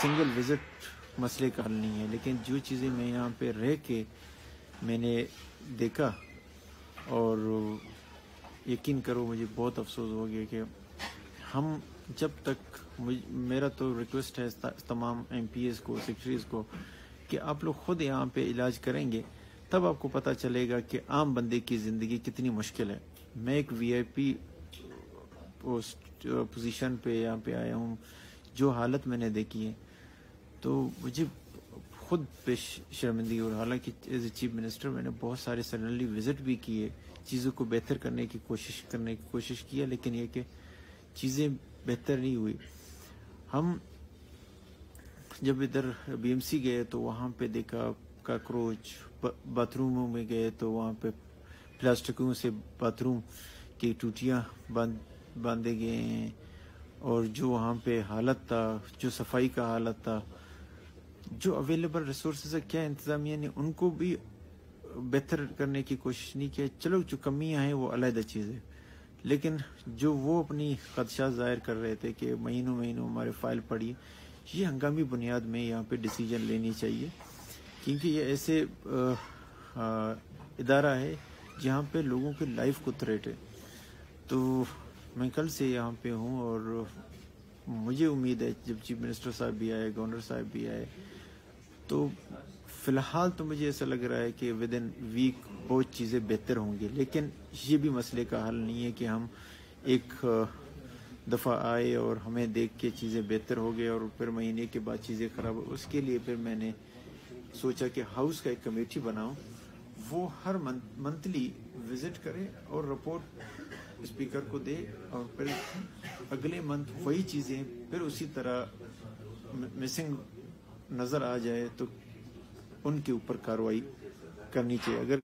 Single visit مسئلے کا حل نہیں ہے، لیکن جو چیزیں میں یہاں پہ رہ کے میں نے دیکھا، اور یقین کرو مجھے بہت افسوس ہو گیا کہ ہم جب تک میرا تو ریکویسٹ ہے تمام ایم پی ایز کو، سیکرٹریز کو، کہ آپ لوگ خود یہاں پہ علاج کریں گے تب آپ کو پتہ چلے گا کہ عام بندے کی زندگی کتنی مشکل ہے۔ میں ایک وی آئی پی پوزیشن پہ یہاں پہ آیا ہوں، جو حالت میں نے دیکھی ہے تو مجھے خود پہ شرمندگی، اور حالانکہ ایز اے چیف منسٹر میں نے بہت سارے سڈنلی وزٹ بھی کیے، چیزوں کو بہتر کرنے کی کوشش کیا، لیکن یہ کہ چیزیں بہتر نہیں ہوئی۔ ہم جب ادھر بی ایم سی گئے تو وہاں پہ دیکھا کاکروچ، باتھ روموں میں گئے تو وہاں پہ پلاسٹکوں سے باتھ روم کی ٹوٹیاں باندھے گئے ہیں، اور جو وہاں پہ حالت تھا، جو صفائی کا حالت تھا، جو اویلیبل ریسورسز ہے، کیا انتظامیہ نے ان کو بھی بہتر کرنے کی کوشش نہیں کی۔ چلو جو کمیاں ہیں وہ علیحدہ چیز ہے، لیکن جو وہ اپنی خدشات ظاہر کر رہے تھے کہ مہینوں ہمارے فائل پڑی، یہ ہنگامی بنیاد میں یہاں پہ ڈیسیجن لینی چاہیے، کیونکہ یہ ایسے ادارہ ہے جہاں پہ لوگوں کے لائف کو تھریٹ ہے۔ تو میں کل سے یہاں پہ ہوں، اور مجھے امید ہے جب چیف منسٹر صاحب بھی آئے، گورنر صاحب بھی آئے، تو فی الحال تو مجھے ایسا لگ رہا ہے کہ ود ان ویک بہت چیزیں بہتر ہوں گی، لیکن یہ بھی مسئلے کا حل نہیں ہے کہ ہم ایک دفعہ آئے اور ہمیں دیکھ کے چیزیں بہتر ہو گئے اور پھر مہینے کے بعد چیزیں خراب ہو۔ اس کے لیے پھر میں نے سوچا کہ ہاؤس کا ایک کمیٹی بناؤں، وہ ہر منتھلی وزٹ کرے اور رپورٹ اسپیکر کو دے، اور پھر اگلے منتھ وہی چیزیں پھر اسی طرح مسنگ نظر آ جائے تو ان کے اوپر کارروائی کرنی چاہیے۔ اگر